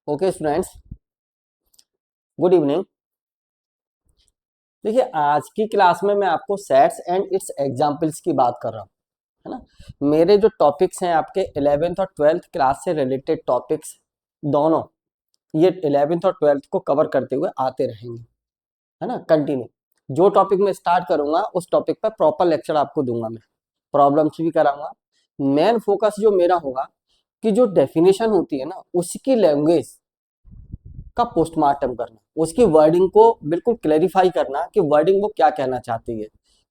Okay students, good evening. देखिए, आज की क्लास में मैं आपको सेट्स एंड इट्स एग्जांपल्स की बात कर रहा हूँ, है ना। मेरे जो टॉपिक्स हैं आपके 11th और 12th क्लास से रिलेटेड टॉपिक्स, दोनों ये 11th और 12th को कवर करते हुए आते रहेंगे, है ना। कंटिन्यू जो टॉपिक मैं स्टार्ट करूंगा उस टॉपिक पर प्रॉपर लेक्चर आपको दूंगा, मैं प्रॉब्लम्स भी कराऊंगा। मेन फोकस जो मेरा होगा कि जो डेफिनेशन होती है ना, उसकी लैंग्वेज का पोस्टमार्टम करना, उसकी वर्डिंग को बिल्कुल क्लैरिफाई करना कि वर्डिंग वो क्या कहना चाहती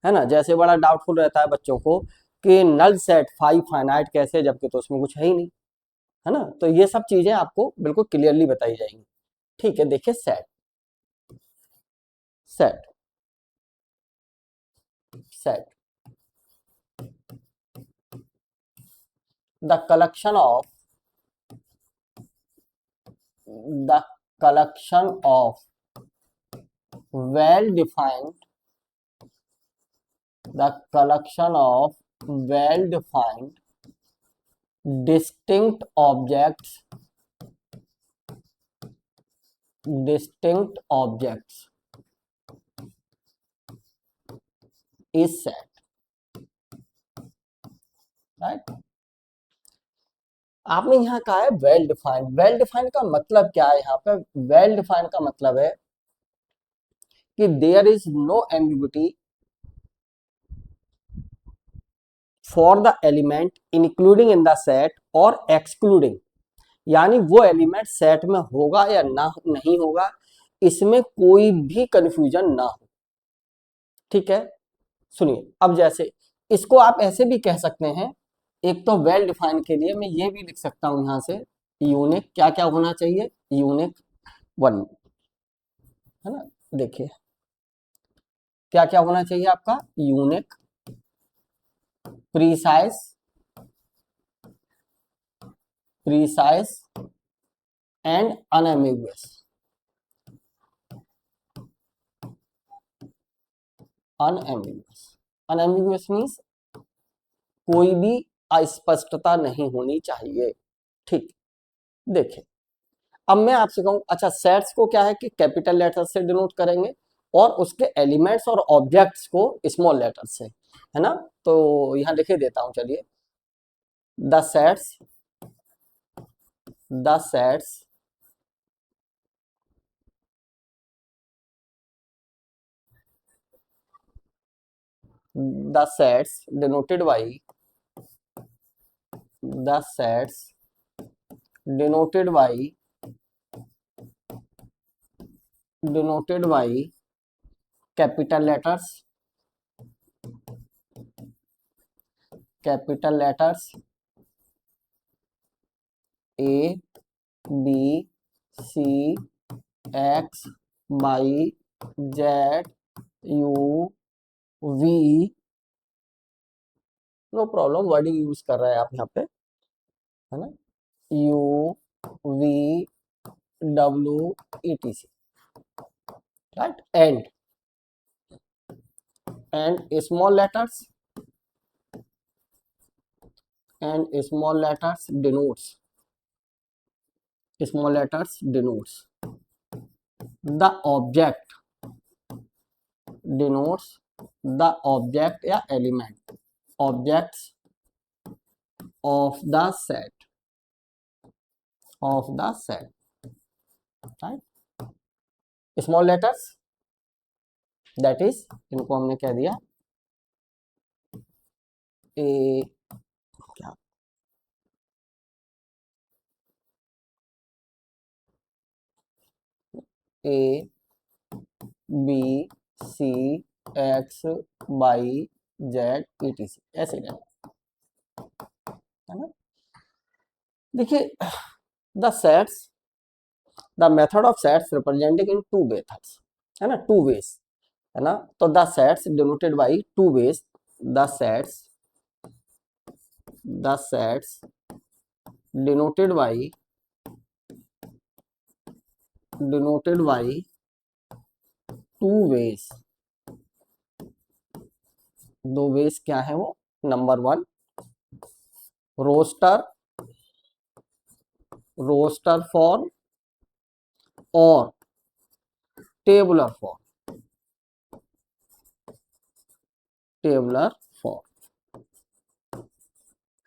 है ना। जैसे बड़ा डाउटफुल रहता है बच्चों को कि नल सेट फाइव फाइनाइट कैसे, जबकि तो उसमें कुछ है ही नहीं, है ना। तो ये सब चीजें आपको बिल्कुल क्लियरली बताई जाएंगी। ठीक है, देखिए set set set the collection of the collection of well defined the collection of well defined distinct objects is set, right. आपने यहाँ कहा है वेल डिफाइंड। वेल डिफाइंड का मतलब क्या है? यहाँ पे वेल डिफाइंड का मतलब है कि there is no ambiguity for the element including in the set और एक्सक्लूडिंग, यानी वो एलिमेंट सेट में होगा या ना नहीं होगा, इसमें कोई भी कंफ्यूजन ना हो। ठीक है, सुनिए। अब जैसे इसको आप ऐसे भी कह सकते हैं, एक तो वेल डिफाइंड के लिए मैं ये भी लिख सकता हूं यहां से, यूनिक क्या क्या होना चाहिए, यूनिक वन, है ना। देखिए क्या क्या होना चाहिए आपका, unique, precise precise and unambiguous. Unambiguous unambiguous means कोई भी अस्पष्टता नहीं होनी चाहिए। ठीक, देखिए अब मैं आपसे कहूं, अच्छा सेट्स को क्या है कि कैपिटल लेटर से डिनोट करेंगे और उसके एलिमेंट्स और ऑब्जेक्ट्स को स्मॉल लेटर से, है ना। तो यहां लिखे देता हूं, चलिए। The sets the sets the sets denoted by the sets denoted by capital letters A B C X Y Z U V, no problem, wording use कर रहे हैं आप यहाँ पे, है ना। U V W E T C, right. And small letters denotes the object denotes the object या element objects of the set, right। Small letters that is, इनको हमने क्या दिया, ए क्या A B C X Y Z E T C, ऐसे है ना। देखिए the sets the method of sets representing in two methods, है ना, टू वेज, है ना। तो the sets denoted by two ways, the sets the sets denoted by two ways. दो वेज क्या है वो, नंबर वन रोस्टर फॉर्म और टेबुलर फॉर्म, टेबुलर फॉर्म,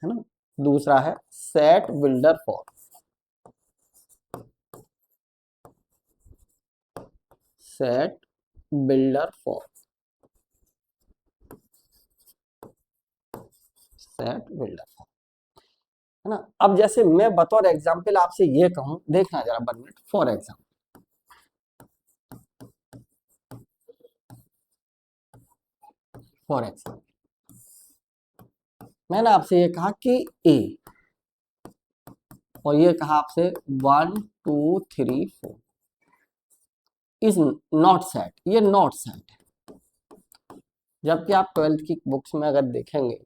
है ना। दूसरा है set builder form, set builder form, set builder form, है ना। अब जैसे मैं बतौर एग्जांपल आपसे ये कहूं, देखना जरा 1 minute. For example, for example मैंने आपसे ये कहा कि ए, और ये कहा आपसे 1 2 3 4 इज नॉट सेट, ये नॉट सेट है। जबकि आप 12th की बुक्स में अगर देखेंगे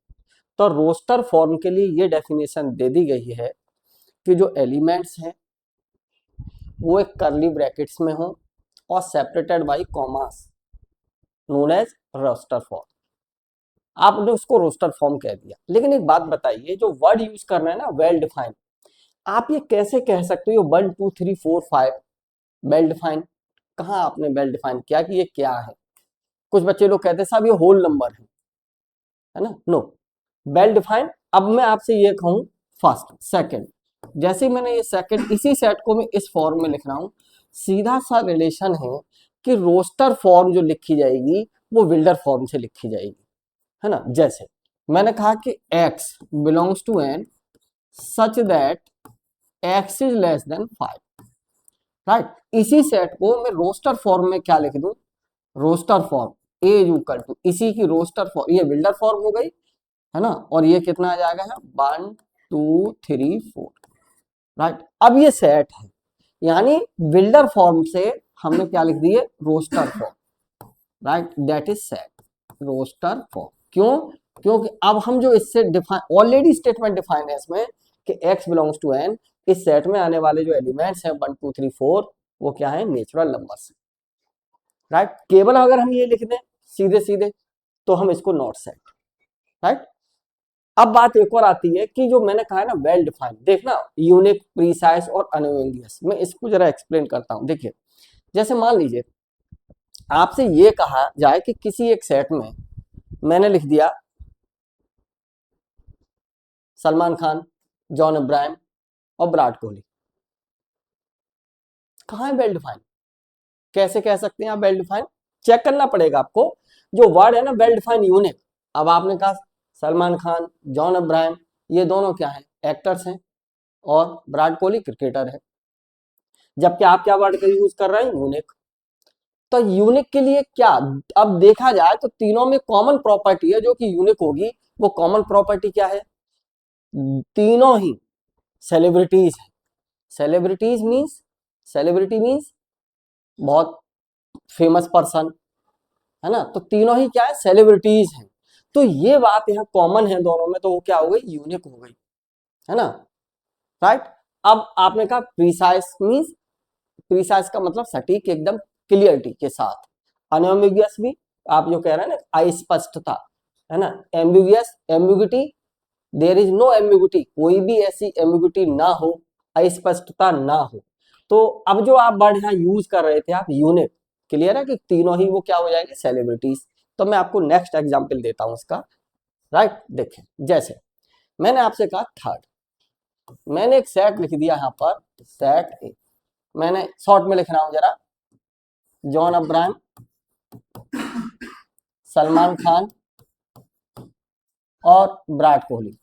तो रोस्टर फॉर्म के लिए ये डेफिनेशन दे दी गई है कि जो एलिमेंट्स हैं वो एक कर्ली ब्रैकेट्स में हो और separated by commas, known as roster form. आपने उसको रोस्टर फॉर्म कह दिया। लेकिन एक बात बताइए, जो वर्ड यूज कर रहे हैं ना वेल डिफाइंड, आप ये कैसे कह सकते हो 1 2 3 4 5 वेल डिफाइंड? कहाँ आपने वेल डिफाइन किया कि ये क्या है? कुछ बच्चे लोग कहते हैं साहब ये होल नंबर है ना। No, well defined. अब मैं आपसे ये कहूं फर्स्ट सेकंड, जैसे ही मैंने ये सेकंड, इसी सेट को मैं इस फॉर्म में लिख रहा हूं, सीधा सा रिलेशन है कि रोस्टर फॉर्म जो लिखी जाएगी वो बिल्डर फॉर्म से लिखी जाएगी, है ना। जैसे मैंने कहा कि x belongs to n such that x is less than 5, right. इसी सेट को मैं रोस्टर फॉर्म में क्या लिख दूं, roster form a is equal to, इसी की रोस्टर फॉर्म, ये बिल्डर फॉर्म हो गई, है ना। और ये कितना आ जाएगा है 1 2 3 4, राइट। अब ये सेट है, यानी बिल्डर फॉर्म से हमने क्या लिख दिए, roster form, right. That is set roster form. क्यों? क्योंकि अब हम जो इससे डिफाइन, ऑलरेडी स्टेटमेंट डिफाइन है इसमें कि x बिलोंग्स टू n, इस सेट में आने वाले जो एलिमेंट्स हैं 1 2 3 4 वो क्या है, नेचुरल नंबर्स, राइट। केवल अगर हम ये लिख दें सीधे सीधे तो हम इसको नॉट सेट, राइट। अब बात एक और आती है कि जो मैंने कहा है ना वेल डिफाइंड, देखना यूनिक, प्रीसाइज और अनएम्बिगुअस, मैं इसको जरा एक्सप्लेन करता हूं। देखिए, जैसे मान लीजिए आपसे ये कहा जाए कि किसी एक सेट में मैंने लिख दिया सलमान खान, जॉन अब्राहम और विराट कोहली, कहाँ है वेल डिफाइंड? कैसे कह सकते हैं आप वेल डिफाइंड? चेक करना पड़ेगा आपको, जो वर्ड है ना वेल डिफाइंड यूनिक। अब आपने कहा सलमान खान, जॉन अब्राहम, ये दोनों क्या है, एक्टर्स हैं, और विराट कोहली क्रिकेटर है। जबकि आप क्या वर्ड का यूज कर रहे हैं, यूनिक। तो यूनिक के लिए क्या, अब देखा जाए तो तीनों में कॉमन प्रॉपर्टी है जो कि यूनिक होगी। वो कॉमन प्रॉपर्टी क्या है, तीनों ही सेलिब्रिटीज है। सेलिब्रिटीज मीन्स, सेलिब्रिटी मीन्स बहुत फेमस पर्सन, है ना। तो तीनों ही क्या है, सेलिब्रिटीज हैं। तो ये बात यहाँ कॉमन है दोनों में, तो वो क्या हो गई, यूनिक हो गई, है ना, राइट। अब आपने कहा प्रीसाइज मीन्स, प्रीसाइज का मतलब सटीक, एकदम क्लियरिटी के साथ। अनएम्बिगुअस भी आप जो कह रहे हैं ना, अस्पष्टता, है ना। Ambiguous, ambiguity, there is no ambiguity, कोई भी ऐसी एम्बिगुइटी ना हो, अस्पष्टता ना हो। तो अब जो आप वर्ड यहाँ यूज कर रहे थे आप, यूनिक, क्लियर है कि तीनों ही वो क्या हो जाएंगे, सेलिब्रिटीज। तो मैं आपको नेक्स्ट एग्जांपल देता हूं इसका, राइट। देखें, जैसे मैंने आपसे कहा थर्ड, मैंने एक सेट लिख दिया यहाँ पर, सेट ए, मैंने शॉर्ट में लिख रहा हूं जरा, जॉन अब्राहम, सलमान खान और Virat Kohli,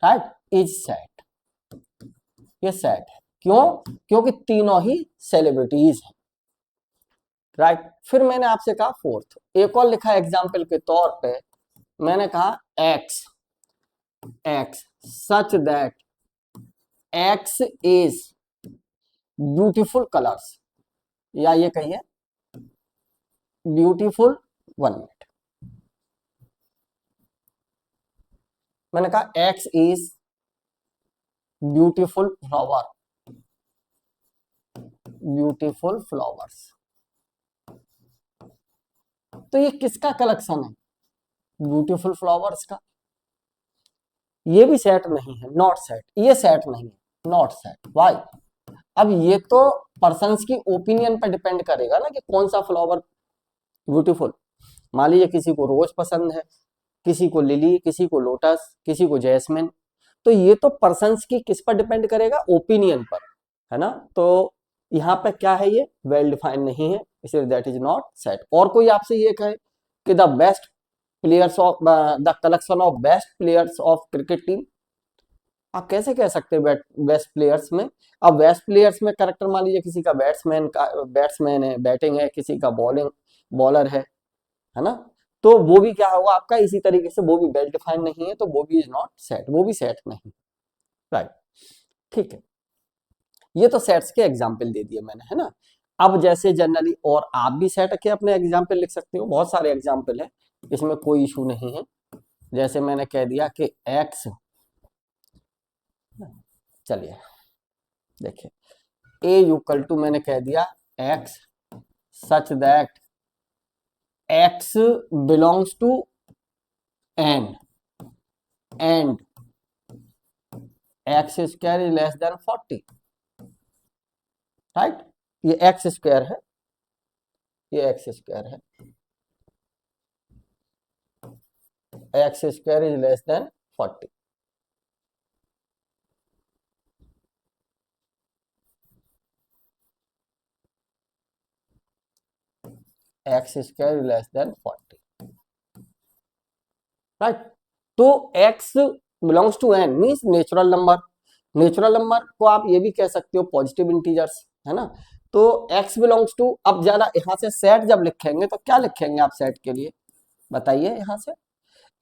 right, is set. ये सेट है, क्यों? क्योंकि तीनों ही सेलिब्रिटीज हैं, राइट। फिर मैंने आपसे कहा फोर्थ, एक और लिखा एग्जाम्पल के तौर पे, मैंने कहा x, x such that x is beautiful colours, या ये कहिए ब्यूटीफुल, 1 मिनट, मैंने कहा x is beautiful flower, beautiful flowers. तो ये किसका कलेक्शन है, ब्यूटीफुल फ्लावर्स का। ये भी सेट नहीं है, नॉट सेट, ये सेट नहीं है, नॉट सेट। वाई? अब ये तो पर्सन्स की ओपिनियन पर डिपेंड करेगा ना कि कौन सा फ्लावर ब्यूटीफुल। मान लीजिए किसी को रोज पसंद है, किसी को लिली, किसी को लोटस, किसी को जैस्मिन। तो ये तो पर्सन्स की किस पर डिपेंड करेगा, ओपिनियन पर, है ना। तो यहाँ पे क्या है, ये वेल डिफाइंड नहीं है, इसलिए दैट इज नॉट सेट। और कोई आपसे ये कहे कि the best players of the collection of best players of cricket team, आप कैसे कह सकते हैं बेस्ट प्लेयर्स में। अब बेस्ट प्लेयर्स में करेक्टर मान लीजिए किसी का बैट्समैन है, बैटिंग है, किसी का बॉलिंग बॉलर है ना। तो वो भी क्या होगा आपका, इसी तरीके से वो भी वेल डिफाइंड नहीं है, तो वो भी इज नॉट सेट, वो भी सेट नहीं। राइट, ठीक है। ये तो सेट्स के एग्जाम्पल दे दिए मैंने, है ना। अब जैसे जनरली, और आप भी सेट के अपने एग्जाम्पल लिख सकते हो, बहुत सारे एग्जाम्पल है, इसमें कोई इशू नहीं है। जैसे मैंने कह दिया कि एक्स, चलिए देखिए ए इक्वल टू, मैंने कह दिया X such that X belongs to N and X square is less than 40। Right, ये एक्स स्क्वायर है, ये एक्स स्क्वायर है, X square is less than 40। X square is less than 40। Right, तो x belongs to n means natural number. Natural number को आप ये भी कह सकते हो पॉजिटिव इंटीजर्स, है ना। तो x बिलोंग्स टू, अब ज्यादा यहाँ से सेट जब लिखेंगे तो क्या लिखेंगे आप सेट के लिए, बताइए। यहाँ से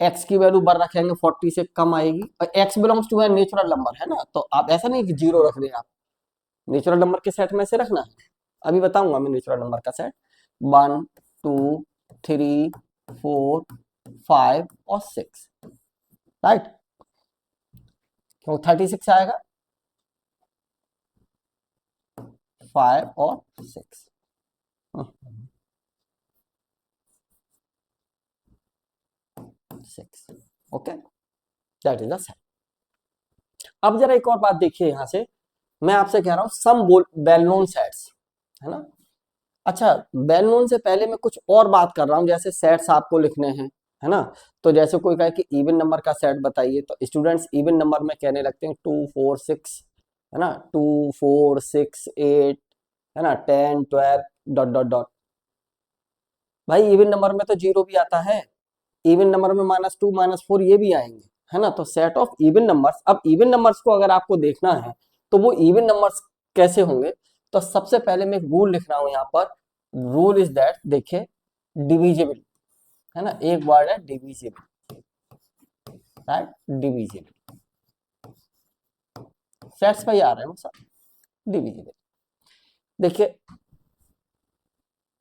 x की वैल्यू बर रखेंगे 40 से कम आएगी, और x बिलोंग्स टू है नेचुरल नंबर, है ना। तो आप ऐसा नहीं कि जीरो रख दें, आप नेचुरल नंबर के सेट में से रखना है। अभी बताऊंगा मैं नेचुरल नंबर का सेट, 1 2 3 4 5 और 6। राइट, क्यों 36 आएगा, 5 और 6। Okay, that is the set. अब जरा एक और बात देखिए, यहां से मैं आपसे कह रहा हूं सम वेल नोन सेट्स, है ना। अच्छा, वेल नोन से पहले मैं कुछ और बात कर रहा हूं, जैसे सेट्स आपको लिखने हैं, है ना। तो जैसे कोई कहे कि इवन नंबर का सेट बताइए, तो स्टूडेंट्स इवन नंबर में कहने लगते हैं 2 4 6, है ना, 2 4 6 8, है ना, 10 12 डॉट डॉट डॉट। भाई इवन नंबर में तो जीरो भी आता है, इवन नंबर में -2 -4 ये भी आएंगे, है ना। तो सेट ऑफ इवन नंबर्स, अब इवन नंबर्स को अगर आपको देखना है तो वो इवन नंबर्स कैसे होंगे, तो सबसे पहले मैं एक रूल लिख रहा हूं यहाँ पर। रूल इज दैट, देखिए डिविजिबल, है ना, एक वर्ड है डिविजिबल, राइट, डिविजिबल। सेट्स पे ही आ रहे हैं सब, डिविजिबल। देखिए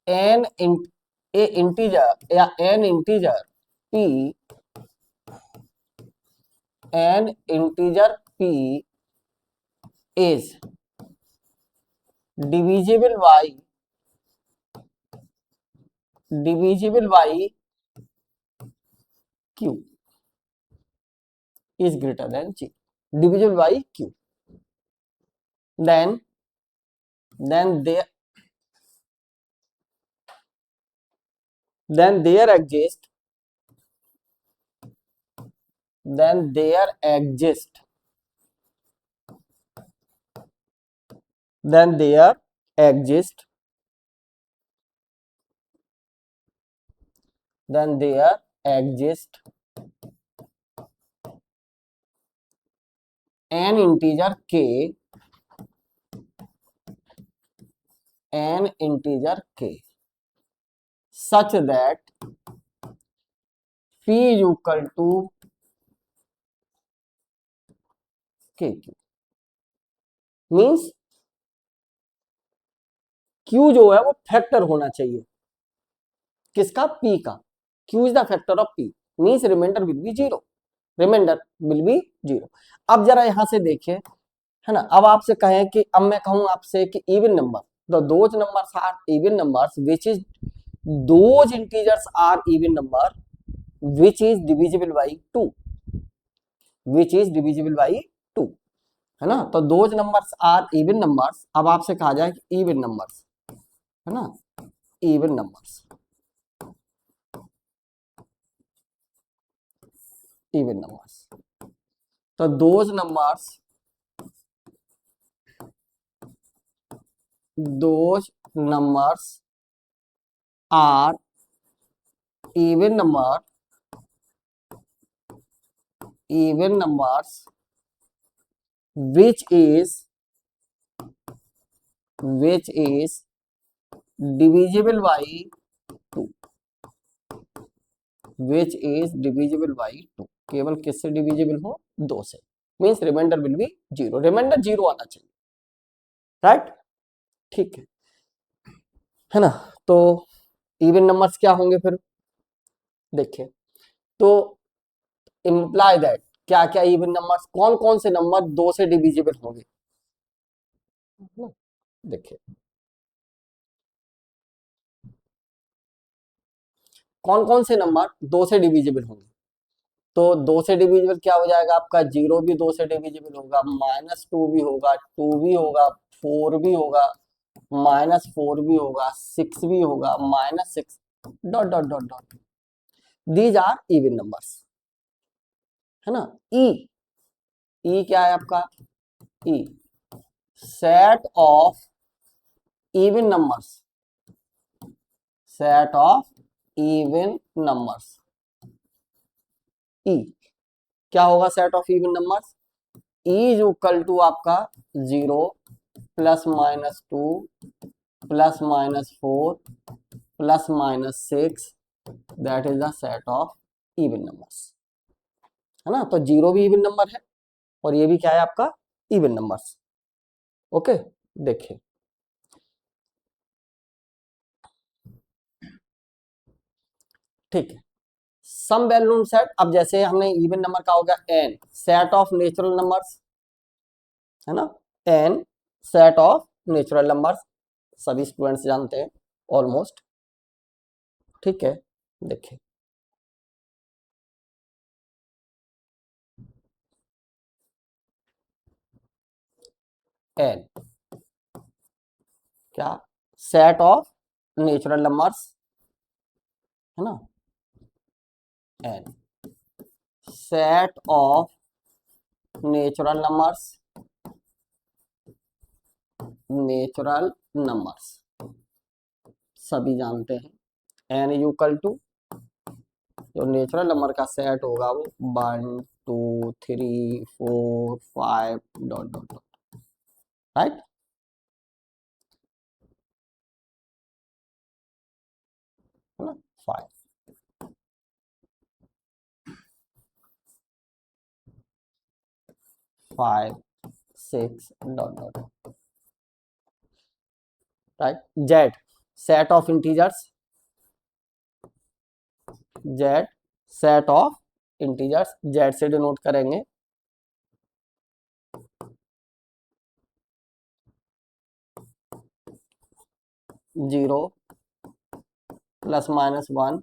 एन ए इंटीजर या N integer p, N integer p is divisible by q is greater than g, divisible by q, then there then there exist then there exist then there exist then there exist an integer k, an integer k such that p is equal to kq, means q जो है वो factor होना चाहिए किसका, p का। q is the factor of p, means remainder will be zero, remainder will be zero. अब जरा यहां से देखिए, है ना। अब आपसे कहें कि, अब मैं कहूं आपसे कि even number, the those numbers are even numbers which is, those integers are even number which is divisible by 2, which is divisible by 2। है ना। तो those numbers are even numbers. अब आपसे कहा जाए कि इवन नंबर्स, है ना, इवन नंबर्स, इवन नंबर्स। तो those numbers, those numbers are even number, even numbers which is divisible by 2, which is divisible by 2। केवल किससे डिविजिबल हो? 2 से। Means remainder will be 0, remainder 0 आना चाहिए, राइट। ठीक है ना। तो इवन नंबर्स क्या होंगे फिर? देखिए, तो इम्प्लाई दैट, क्या क्या इवन नंबर्स, कौन कौन से नंबर 2 से डिविजिबल होंगे? देखिए, कौन कौन से नंबर 2 से डिविजिबल होंगे? तो 2 से डिविजिबल क्या हो जाएगा आपका? 0 भी 2 से डिविजिबल होगा, -2 भी होगा, 2 भी होगा, 4 भी होगा, -4 भी होगा, 6 भी होगा, -6, dot dot dot dot. These are even numbers, है ना। ई क्या है आपका? E set of even numbers, set of even numbers. E क्या होगा? Set of even numbers. Is equal to आपका 0 +-2 +-4 +-6, that is the set of even numbers, है ना। तो 0 भी इवन नंबर है और ये भी क्या है आपका? Even numbers. ओके, देखिए, ठीक है। सम वेल नोन सेट, अब जैसे हमने इवन नंबर का हो गया N, set of natural numbers, है ना, N set of natural numbers, सभी स्टूडेंट्स जानते हैं ऑलमोस्ट। ठीक है, देखिए, एन क्या? सेट ऑफ नेचुरल नंबर्स, है ना, N set of natural numbers, natural numbers सभी जानते हैं। एन इक्वल टू, जो नेचुरल नंबर का सेट होगा वो 1 2 3 4 5 डॉट डॉट डॉट, राइट। है ना, 5 5 6 dot dot, right. Z set of integers, Z set of integers, Z से डिनोट करेंगे 0 +-1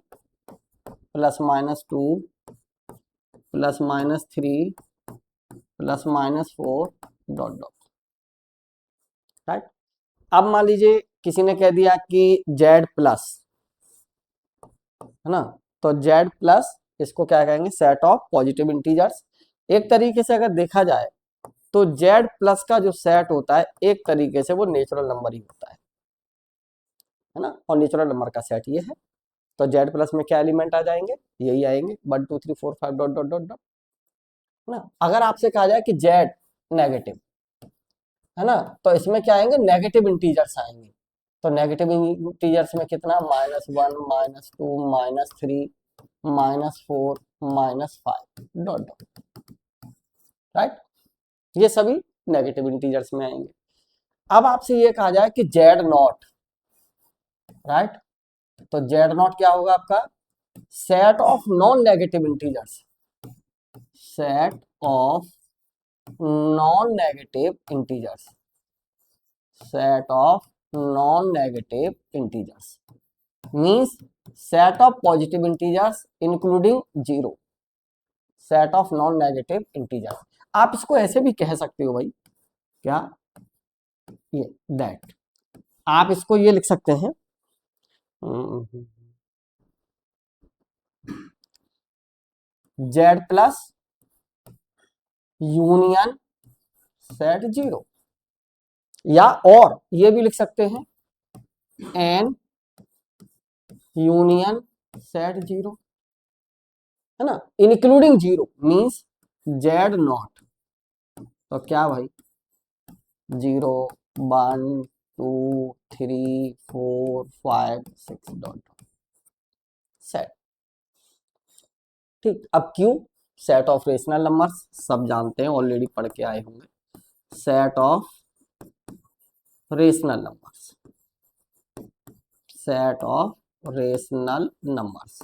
+-2 +-3 +-4 डॉट डॉट, राइट। अब मान लीजिए किसी ने कह दिया कि जेड प्लस, है ना, तो जेड प्लस इसको क्या कहेंगे? Set of positive integers. एक तरीके से अगर देखा जाए तो जेड प्लस का जो सेट होता है एक तरीके से वो नेचुरल नंबर ही होता है ना, और नेचुरल नंबर का सेट ये है। तो जेड प्लस में क्या एलिमेंट आ जाएंगे? यही आएंगे 1 2 3 4 5 डॉट डॉट डॉट डॉट, है ना। अगर आपसे कहा जाए कि जेड नेगेटिव, है ना, तो इसमें क्या आएंगे? नेगेटिव इंटीजर्स आएंगे। तो नेगेटिव इंटीजर्स में कितना? -1 -2 -3 -4 -5 डॉट डॉट, राइट। ये सभी नेगेटिव इंटीजर्स में आएंगे। अब आपसे ये कहा जाए कि जेड नॉट, राइट, तो जेड नॉट क्या होगा आपका? Set of non negative integers, set of non negative integers, set of non negative integers means set of positive integers including 0, set of non negative integers. आप इसको ऐसे भी कह सकते हो भाई, क्या, ये दैट। आप इसको ये लिख सकते हैं जेड प्लस यूनियन सेट 0, या और ये भी लिख सकते हैं एन यूनियन सेट 0, है ना, इंक्लूडिंग 0 मींस जेड नॉट। तो क्या भाई 0 1 2 3 4 5 6 डॉट सेट। ठीक, अब Q set of rational numbers, सब जानते हैं, ऑलरेडी पढ़ के आए होंगे। Set of rational numbers, set of rational numbers,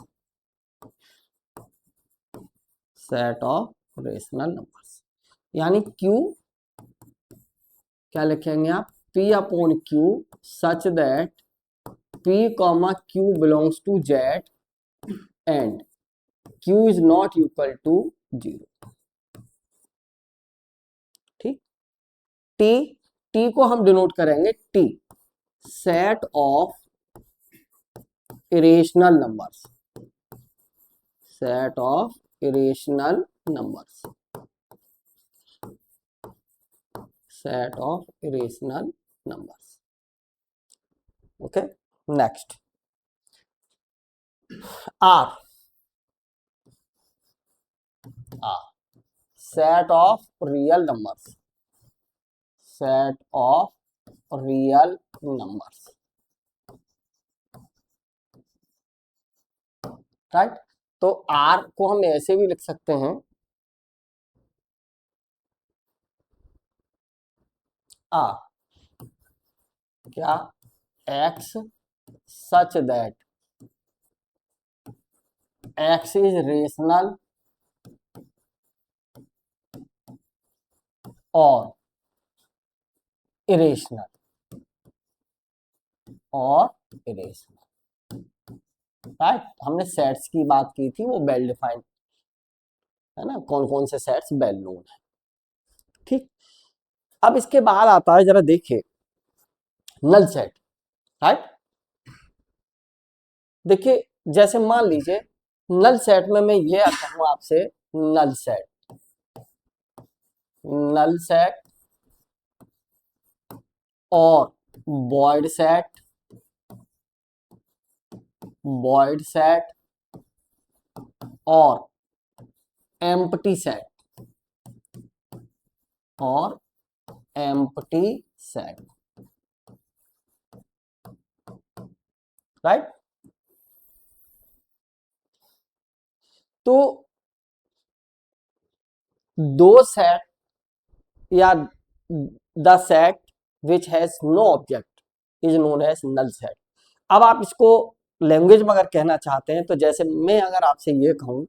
set of rational numbers, यानी क्यू क्या लिखेंगे आप, P upon Q such that P comma Q belongs to Z and Q is not equal to 0। ठीक, T, T को हम denote करेंगे T set of irrational numbers, set of irrational numbers, set of irrational numbers. Okay, next R, set of real numbers, set of real numbers, right. तो R को हम ऐसे भी लिख सकते हैं R क्या, X such that X is rational और irrational, और irrational, राइट। हमने सेट्स की बात की थी, वो वेल डिफाइंड है ना, कौन कौन से सेट्स वेल नोन है। ठीक, अब इसके बाद आता है, जरा देखिए नल सेट, राइट। देखिए जैसे मान लीजिए नल सेट में मैं ये कहूं आपसे नल सेट, नल सेट और वॉइड सेट, वॉइड सेट और एम्प्टी सेट, और एम्प्टी सेट, राइट। तो दो सेट या the set which has no object is known as null set. अब आप इसको लैंग्वेज में अगर कहना चाहते हैं तो जैसे मैं अगर आपसे ये कहूं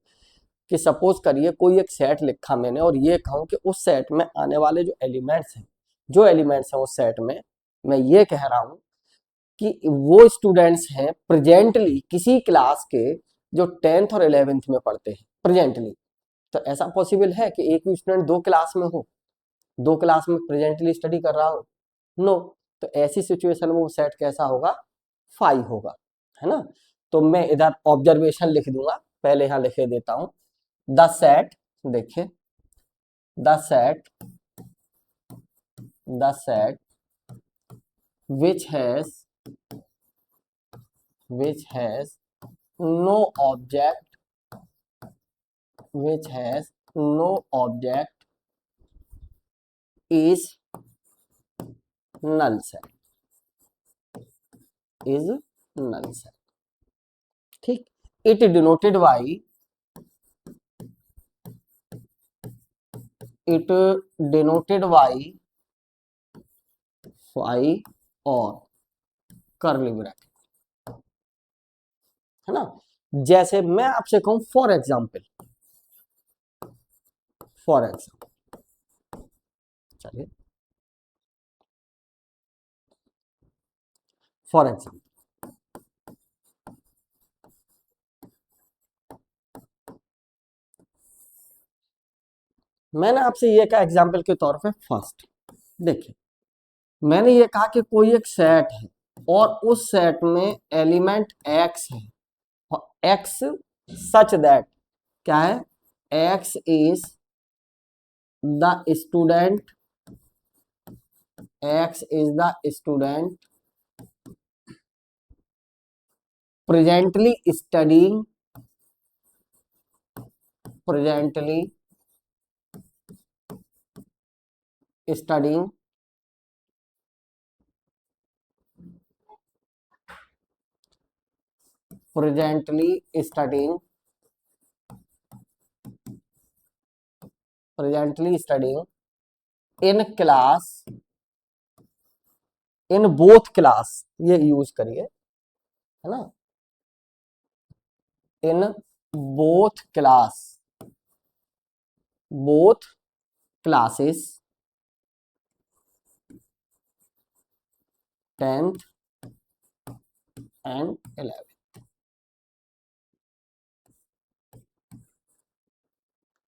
कि सपोज करिए कोई एक सेट लिखा मैंने और ये कहूं कि उस सेट में आने वाले जो एलिमेंट्स हैं, जो एलिमेंट्स हैं उस सेट में, मैं ये कह रहा हूं कि वो स्टूडेंट्स हैं प्रेजेंटली किसी क्लास के जो 10th और 11th में पढ़ते हैं प्रेजेंटली। तो ऐसा पॉसिबल है कि एक भी स्टूडेंट दो क्लास में हो, दो क्लास में प्रेजेंटली स्टडी कर रहा हो? नो। तो ऐसी सिचुएशन में वो सेट कैसा होगा, 5 होगा, है ना। तो मैं इधर ऑब्जर्वेशन लिख दूंगा, पहले यहां लिखे देता हूं द सेट, देखिए the set, the set which has no object, which has no object is null set, is null set। ठीक, it denoted by, it denoted by 5 और कर्ली ब्रैकेट, है ना। जैसे मैं आपसे कहूं फॉर एग्जाम्पल, फॉर एग्जाम्पल, चलिए फॉर एग्जाम्पल मैंने आपसे ये कहा एग्जाम्पल के तौर पे फर्स्ट, देखिए मैंने ये कहा कि कोई एक सेट है और उस सेट में एलिमेंट एक्स है और एक्स सच दैट क्या है, x is the student, x is the student presently studying, presently studying presently studying presently studying in class, in both class, ये यूज करिए, है ना, in both class, both classes, 10th and 11th।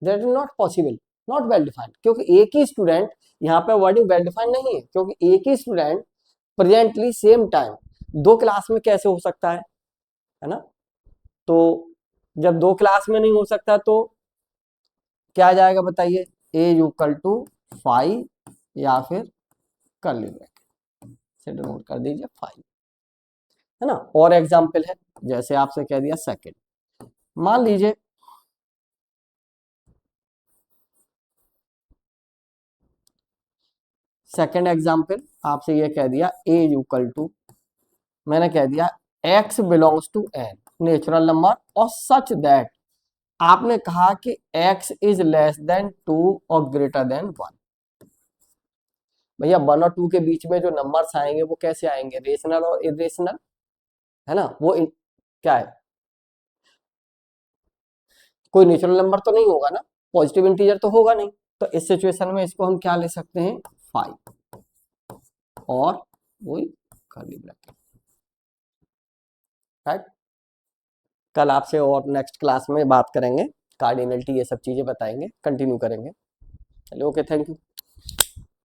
That is not possible, not well defined, क्योंकि एक ही student, यहाँ पे wording well defined नहीं है, क्योंकि एक ही स्टूडेंट प्रेजेंटली सेम टाइम दो क्लास में कैसे हो सकता है ना। तो जब दो क्लास में नहीं हो सकता तो क्या आ जाएगा बताइए, ए इक्वल टू 5 या फिर कर्ली ब्रैकेट से डिनोट कर दीजिए 5, है ना। और एग्जाम्पल है, जैसे आपसे कह दिया सेकंड, मान लीजिए सेकंड एग्जाम्पल आपसे ये कह दिया ए इक्वल टू, मैंने कह दिया x belongs to n natural number और सच दैट, आपने कहा कि x इज लेस देन 2 और ग्रेटर देन 1। भैया 1 और 2 के बीच में जो नंबर्स आएंगे वो कैसे आएंगे, रेशनल और इरेशनल, है ना। वो क्या है, कोई नेचुरल नंबर तो नहीं होगा ना, पॉजिटिव इंटीजर तो होगा नहीं, तो इस सिचुएशन में इसको हम क्या ले सकते हैं 5 और वही कर्ली ब्रैकेट, राइट। कल आपसे और नेक्स्ट क्लास में बात करेंगे, कार्डिनलिटी ये सब चीजें बताएंगे, कंटिन्यू करेंगे। चलिए ओके, थैंक यू।